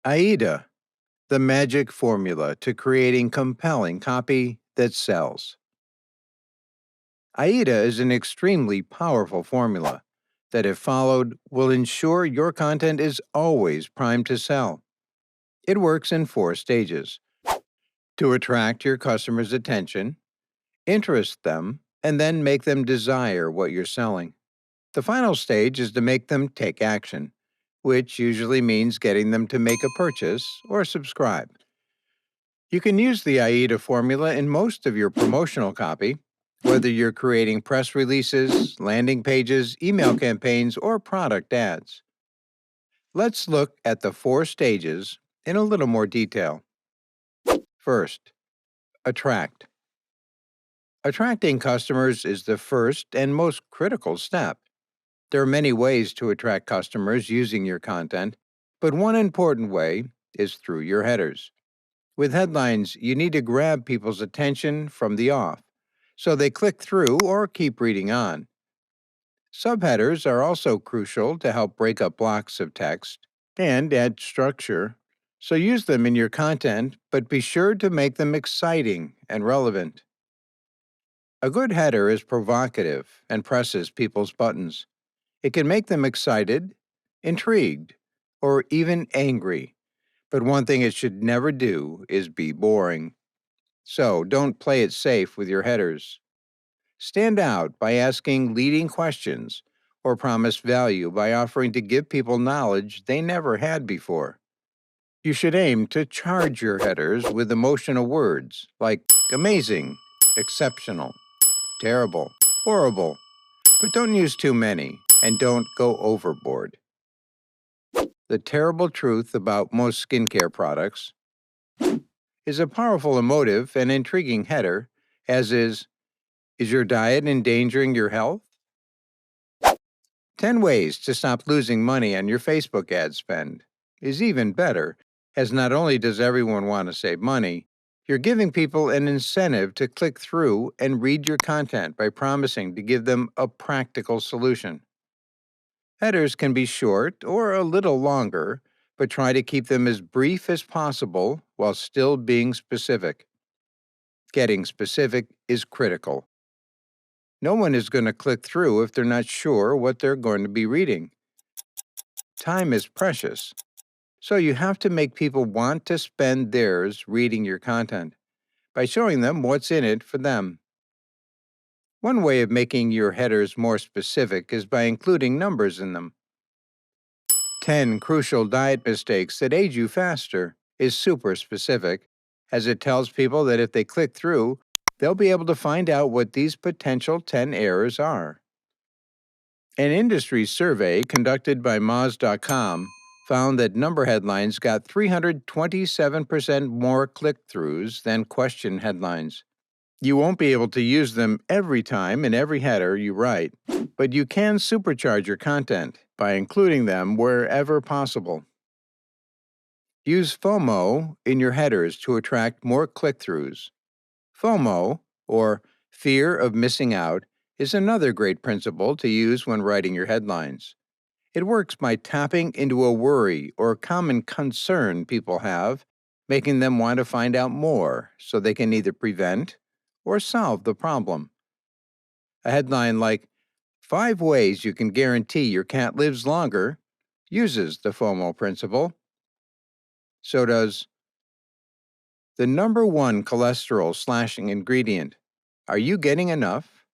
AIDA, the magic formula to creating compelling copy that sells. AIDA is an extremely powerful formula that, if followed, will ensure your content is always primed to sell. It works in 4 stages: to attract your customers' attention, interest them, and then make them desire what you're selling. The final stage is to make them take action, which usually means getting them to make a purchase or subscribe. You can use the AIDA formula in most of your promotional copy, whether you're creating press releases, landing pages, email campaigns, or product ads. Let's look at the 4 stages in a little more detail. First, attract. Attracting customers is the first and most critical step. There are many ways to attract customers using your content, but one important way is through your headers. With headlines, you need to grab people's attention from the off, so they click through or keep reading on. Subheaders are also crucial to help break up blocks of text and add structure, so use them in your content, but be sure to make them exciting and relevant. A good header is provocative and presses people's buttons. It can make them excited, intrigued, or even angry. But one thing it should never do is be boring. So don't play it safe with your headers. Stand out by asking leading questions or promise value by offering to give people knowledge they never had before. You should aim to charge your headers with emotional words like amazing, exceptional, terrible, horrible, but don't use too many and don't go overboard. The terrible truth about most skincare products is a powerful, emotive, and intriguing header, as is your diet endangering your health? 10 ways to stop losing money on your Facebook ad spend is even better, as not only does everyone want to save money, you're giving people an incentive to click through and read your content by promising to give them a practical solution. Headers can be short or a little longer, but try to keep them as brief as possible while still being specific. Getting specific is critical. No one is going to click through if they're not sure what they're going to be reading. Time is precious, so you have to make people want to spend theirs reading your content by showing them what's in it for them. One way of making your headers more specific is by including numbers in them. 10 crucial diet mistakes that age you faster is super specific, as it tells people that if they click through, they'll be able to find out what these potential 10 errors are. An industry survey conducted by Moz.com found that number headlines got 327% more click-throughs than question headlines. You won't be able to use them every time in every header you write, but you can supercharge your content by including them wherever possible. Use FOMO in your headers to attract more click-throughs. FOMO, or fear of missing out, is another great principle to use when writing your headlines. It works by tapping into a worry or common concern people have, making them want to find out more so they can either prevent or solve the problem. A headline like 5 Ways You Can Guarantee Your Cat Lives Longer uses the FOMO principle. So does the number 1 cholesterol slashing ingredient. Are you getting enough?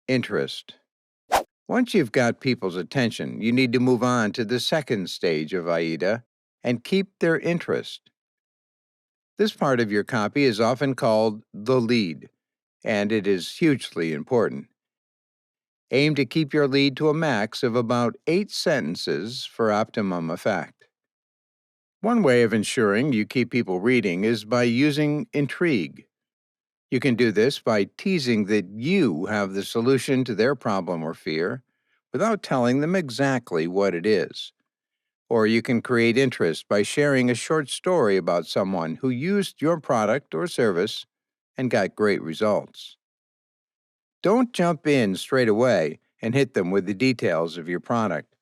Interest. Once you've got people's attention, you need to move on to the second stage of AIDA and keep their interest. This part of your copy is often called the lead, and it is hugely important. Aim to keep your lead to a max of about 8 sentences for optimum effect. One way of ensuring you keep people reading is by using intrigue. You can do this by teasing that you have the solution to their problem or fear without telling them exactly what it is. Or you can create interest by sharing a short story about someone who used your product or service and got great results. Don't jump in straight away and hit them with the details of your product.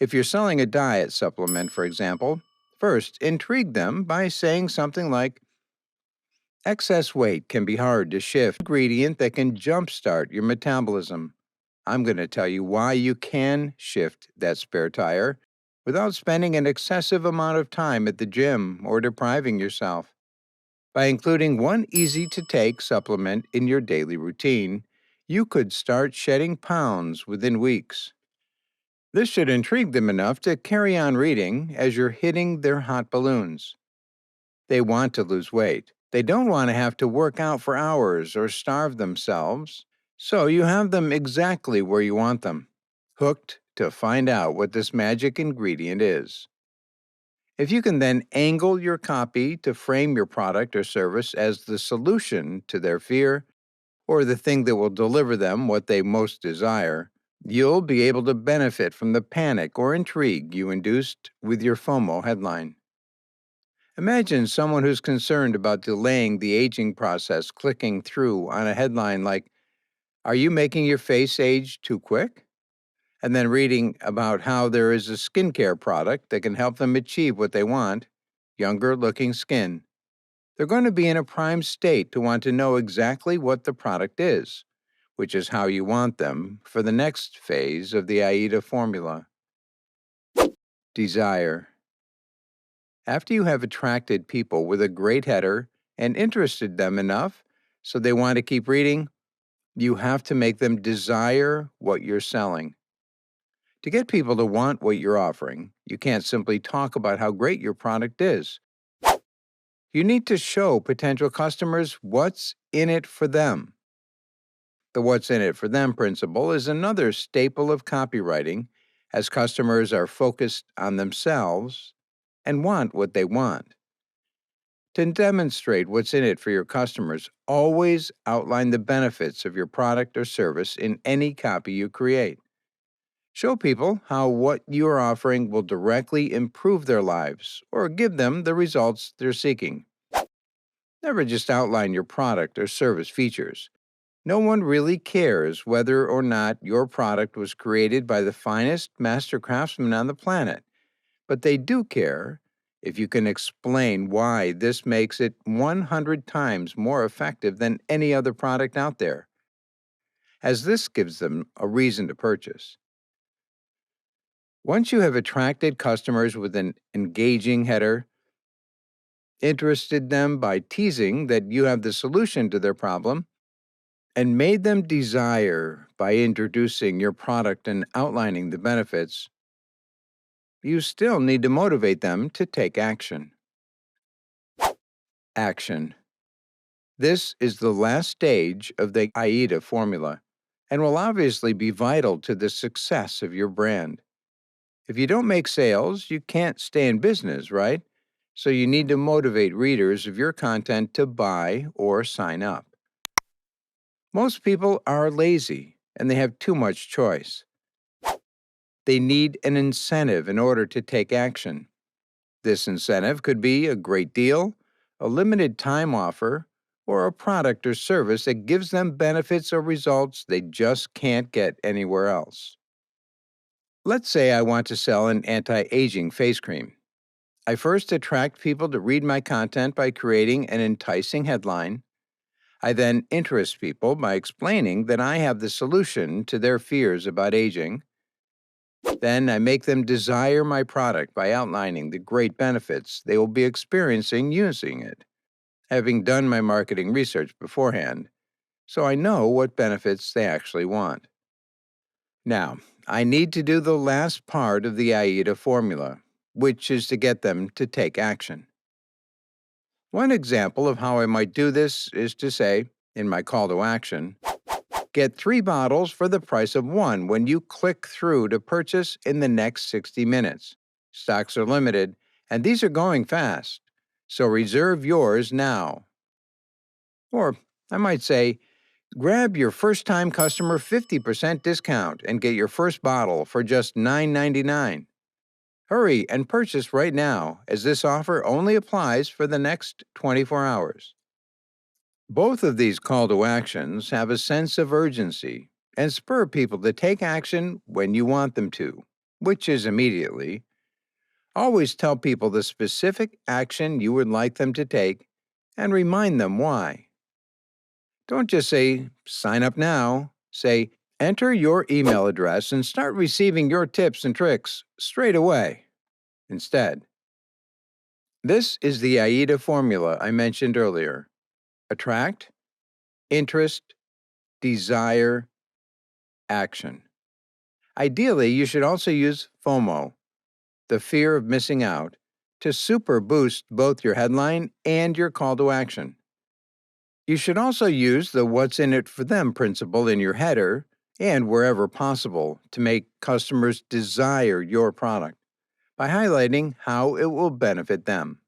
If you're selling a diet supplement, for example, first intrigue them by saying something like, excess weight can be hard to shift. Ingredient that can jumpstart your metabolism. I'm going to tell you why you can shift that spare tire without spending an excessive amount of time at the gym or depriving yourself. By including one easy to take supplement in your daily routine, you could start shedding pounds within weeks. This should intrigue them enough to carry on reading as you're hitting their hot balloons. They want to lose weight. They don't want to have to work out for hours or starve themselves. So you have them exactly where you want them, hooked to find out what this magic ingredient is. If you can then angle your copy to frame your product or service as the solution to their fear or the thing that will deliver them what they most desire, you'll be able to benefit from the panic or intrigue you induced with your FOMO headline. Imagine someone who's concerned about delaying the aging process clicking through on a headline like, are you making your face age too quick? And then reading about how there is a skincare product that can help them achieve what they want, younger looking skin. They're going to be in a prime state to want to know exactly what the product is, which is how you want them for the next phase of the AIDA formula. Desire. After you have attracted people with a great header and interested them enough so they want to keep reading, you have to make them desire what you're selling. To get people to want what you're offering, you can't simply talk about how great your product is. You need to show potential customers what's in it for them. The what's in it for them principle is another staple of copywriting, as customers are focused on themselves and want what they want. To demonstrate what's in it for your customers, always outline the benefits of your product or service in any copy you create. Show people how what you are offering will directly improve their lives or give them the results they're seeking. Never just outline your product or service features. No one really cares whether or not your product was created by the finest master craftsman on the planet, but they do care if you can explain why this makes it 100 times more effective than any other product out there, as this gives them a reason to purchase. Once you have attracted customers with an engaging header, interested them by teasing that you have the solution to their problem, and made them desire by introducing your product and outlining the benefits, you still need to motivate them to take action. Action. This is the last stage of the AIDA formula and will obviously be vital to the success of your brand. If you don't make sales, you can't stay in business, right? So you need to motivate readers of your content to buy or sign up. Most people are lazy and they have too much choice. They need an incentive in order to take action. This incentive could be a great deal, a limited time offer, or a product or service that gives them benefits or results they just can't get anywhere else. Let's say I want to sell an anti-aging face cream. I first attract people to read my content by creating an enticing headline. I then interest people by explaining that I have the solution to their fears about aging. Then I make them desire my product by outlining the great benefits they will be experiencing using it, having done my marketing research beforehand, so I know what benefits they actually want. Now, I need to do the last part of the AIDA formula, which is to get them to take action. One example of how I might do this is to say, in my call to action, get 3 bottles for the price of 1 when you click through to purchase in the next 60 minutes. Stocks are limited, and these are going fast, so reserve yours now. Or I might say, grab your first-time customer 50% discount and get your first bottle for just $9.99. Hurry and purchase right now, as this offer only applies for the next 24 hours. Both of these call to actions have a sense of urgency and spur people to take action when you want them to. which is immediately. Always tell people the specific action you would like them to take and remind them why. Don't just say, sign up now. Say, enter your email address and start receiving your tips and tricks straight away. Instead, this is the AIDA formula I mentioned earlier: attract, interest, desire, action. Ideally, you should also use FOMO, the fear of missing out, to super boost both your headline and your call to action. You should also use the what's in it for them principle in your header and wherever possible to make customers desire your product by highlighting how it will benefit them.